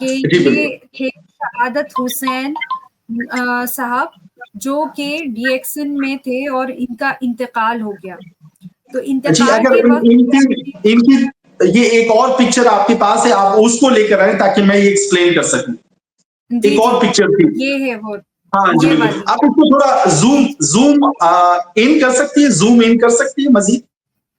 कि जी ये बिल्कुल। थे शहादत हुसैन साहब, जो कि डीएक्सन में थे और इनका इंतकाल हो गया। तो जी, इंतकाल अगर के वक्त इनकी इनकी ये एक और पिक्चर आपके पास है, आप उसको लेकर आए ताकि मैं ये एक्सप्लेन कर सकूं। जी एक जी, और पिक्चर थी। ये है वो, हाँ जी ये बिल्कुल, वाली। आप इसको थोड़ा zoom ji ji, zoom in कर सकती है, जूम इन कर सकती है मजीद।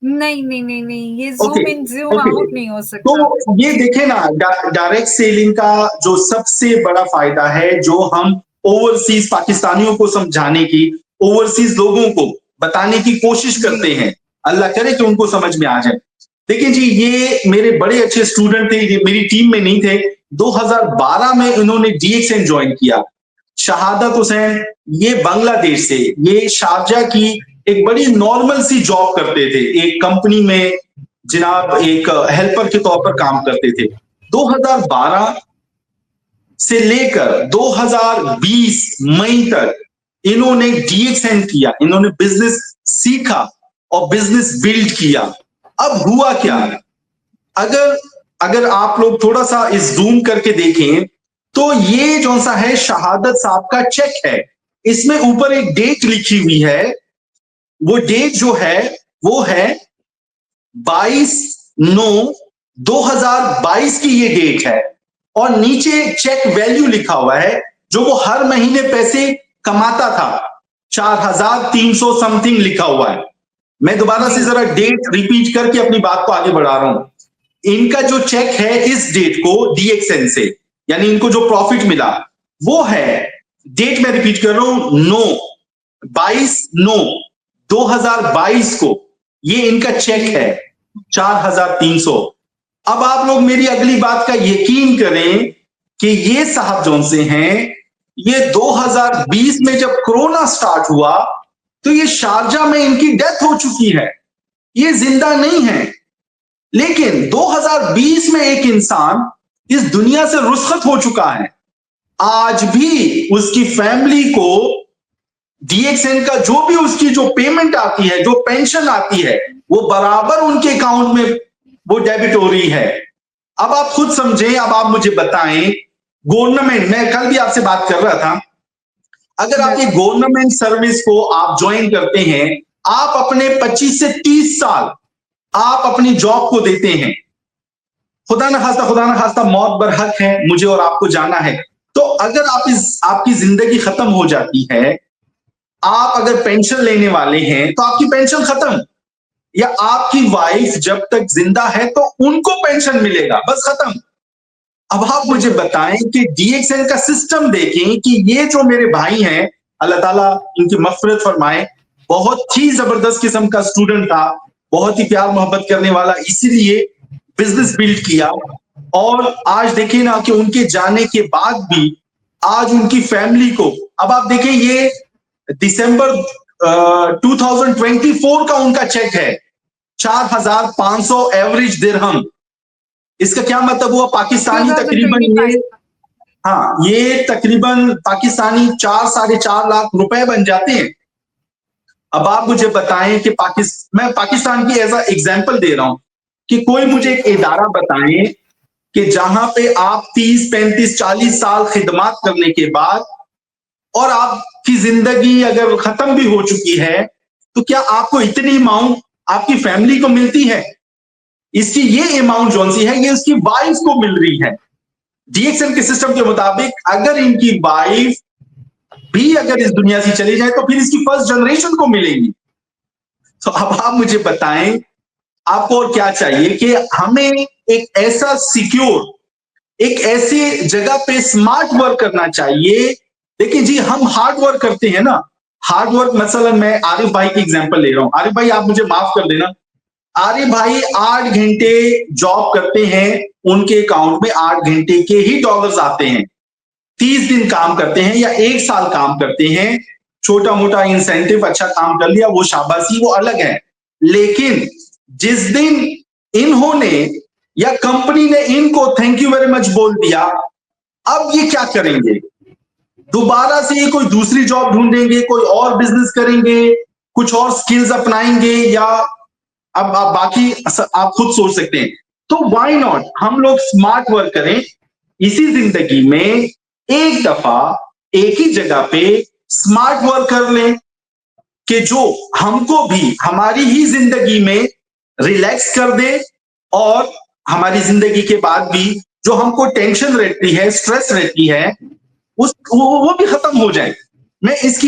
नहीं नहीं नहीं नहीं, ये okay zoom in zoom okay, out नहीं हो सकता। तो ये जी देखें ना, डायरेक्ट सेलिंग का जो सबसे बड़ा फायदा है, जो हम ओवरसीज पाकिस्तानियों को समझाने की, ओवरसीज लोगों को बताने की कोशिश जी करते हैं, अल्लाह करे कि उनको समझ में आ जाए। देखिए जी, ये मेरे बड़े अच्छे स्टूडेंट थे, ये मेरी टीम में नहीं थे। 2012 में इन्होंने डीएक्सएन ज्वाइन किया। शहादत हुसैन, ये बांग्लादेश से, ये शारजा की एक बड़ी नॉर्मल सी जॉब करते थे, एक कंपनी में जनाब एक हेल्पर के तौर पर काम करते थे। 2012 से लेकर 2020 मई तक इन्होंने डीएक्सएन किया, इन्होंने बिजनेस सीखा और बिजनेस बिल्ड किया। अब हुआ क्या, अगर अगर आप लोग थोड़ा सा इस जूम करके देखें, तो ये जो सा है शहादत साहब का चेक है, इसमें ऊपर एक डेट लिखी हुई है। वो डेट जो है वो है 22/9/2022 की ये डेट है, और नीचे चेक वैल्यू लिखा हुआ है, जो वो हर महीने पैसे कमाता था, 4,300 समथिंग लिखा हुआ है। मैं दोबारा जी से जरा डेट रिपीट करके अपनी बात को आगे बढ़ा रहा हूं। इनका जो चेक है इस डेट को डीएक्सएन से, यानी इनको जो प्रॉफिट मिला वो है, डेट मैं रिपीट कर रहा हूं, 22/9/2022 को ये इनका चेक जी है, 4,300। अब आप लोग मेरी अगली बात का यकीन करें कि ये साहब जौन से हैं, ये 2020 में जब कोरोना स्टार्ट हुआ तो ये शारजा में इनकी डेथ हो चुकी है, ये जिंदा नहीं है। लेकिन 2020 में एक इंसान इस दुनिया से रुखसत हो चुका है, आज भी उसकी फैमिली को डीएक्सएन का जो भी उसकी जो पेमेंट आती है, जो पेंशन आती है, वो बराबर उनके अकाउंट में वो डेबिट हो रही है। अब आप खुद समझें, अब आप मुझे बताएं, गवर्नमेंट, मैं कल भी आपसे बात कर रहा था, अगर आप ये गवर्नमेंट सर्विस को आप ज्वाइन करते हैं, आप अपने 25 से 30 साल आप अपनी जॉब को देते हैं, खुदा ना खास्ता मौत बरहक है, मुझे और आपको जाना है। तो अगर आपकी जिंदगी खत्म हो जाती है, आप अगर पेंशन लेने वाले हैं तो आपकी पेंशन खत्म, या आपकी वाइफ जब तक जिंदा है तो उनको पेंशन मिलेगा, बस खत्म। अब आप मुझे बताएं कि डीएक्सएन का सिस्टम देखें कि ये जो मेरे भाई हैं, अल्लाह ताला इनकी मग़फ़िरत फरमाए, बहुत ही जबरदस्त किस्म का स्टूडेंट था, बहुत ही प्यार मोहब्बत करने वाला, इसीलिए बिजनेस बिल्ड किया। और आज देखिए ना कि उनके जाने के बाद भी आज उनकी फैमिली को, अब आप देखें ये दिसंबर 2024 का उनका चेक है, 4,500 एवरेज दिरहम। इसका क्या मतलब हुआ, पाकिस्तानी तकरीबन ये, 2025। हाँ, ये तकरीबन पाकिस्तानी 4-4.5 लाख रुपए बन जाते हैं। अब आप मुझे बताएं कि मैं पाकिस्तान की एज एग्जांपल दे रहा हूं कि कोई जी मुझे एक इदारा बताएं कि जहां पे आप 30-35-40 साल खिदमत करने के बाद और आपकी जिंदगी अगर खत्म भी हो चुकी है, तो क्या आपको इतनी अमाउंट आपकी फैमिली को मिलती है? इसकी ये अमाउंट जौन सी है, ये उसकी वाइफ को मिल रही है। डीएक्सएल के सिस्टम के मुताबिक अगर इनकी वाइफ भी अगर इस दुनिया से चली जाए तो फिर इसकी फर्स्ट जनरेशन को मिलेगी। तो अब आप मुझे बताएं, आपको और क्या चाहिए कि हमें एक ऐसा सिक्योर, एक ऐसी जगह पे स्मार्ट वर्क करना चाहिए। देखिए जी, हम हार्ड वर्क करते हैं ना, हार्ड वर्क, मसलन मैं आरिफ भाई की एग्जांपल ले रहा हूं। आरिफ भाई, आप मुझे माफ कर देना, आरिफ भाई 8 घंटे जॉब करते हैं, उनके अकाउंट में 8 घंटे के ही डॉलर्स आते हैं। 30 दिन काम करते हैं या 1 साल काम करते हैं, छोटा मोटा इंसेंटिव अच्छा काम कर लिया, वो शाबाशी, वो अलग है। लेकिन जिस दिन इन्होंने या कंपनी ने इनको थैंक यू वेरी मच बोल दिया, अब ये क्या करेंगे, दोबारा से ये कोई दूसरी जॉब ढूंढेंगे, कोई और बिजनेस करेंगे, कुछ और स्किल्स अपनाएंगे, या अब आप बाकी आप खुद सोच सकते हैं। तो व्हाई नॉट हम लोग स्मार्ट वर्क करें, इसी जिंदगी में एक दफा एक ही जगह पे स्मार्ट वर्क कर लें कि जो हमको भी हमारी ही जिंदगी में रिलैक्स कर दे और हमारी जिंदगी के बाद भी जो हमको टेंशन रहती है, स्ट्रेस रहती है, वो भी खत्म हो जाए। मैं इसकी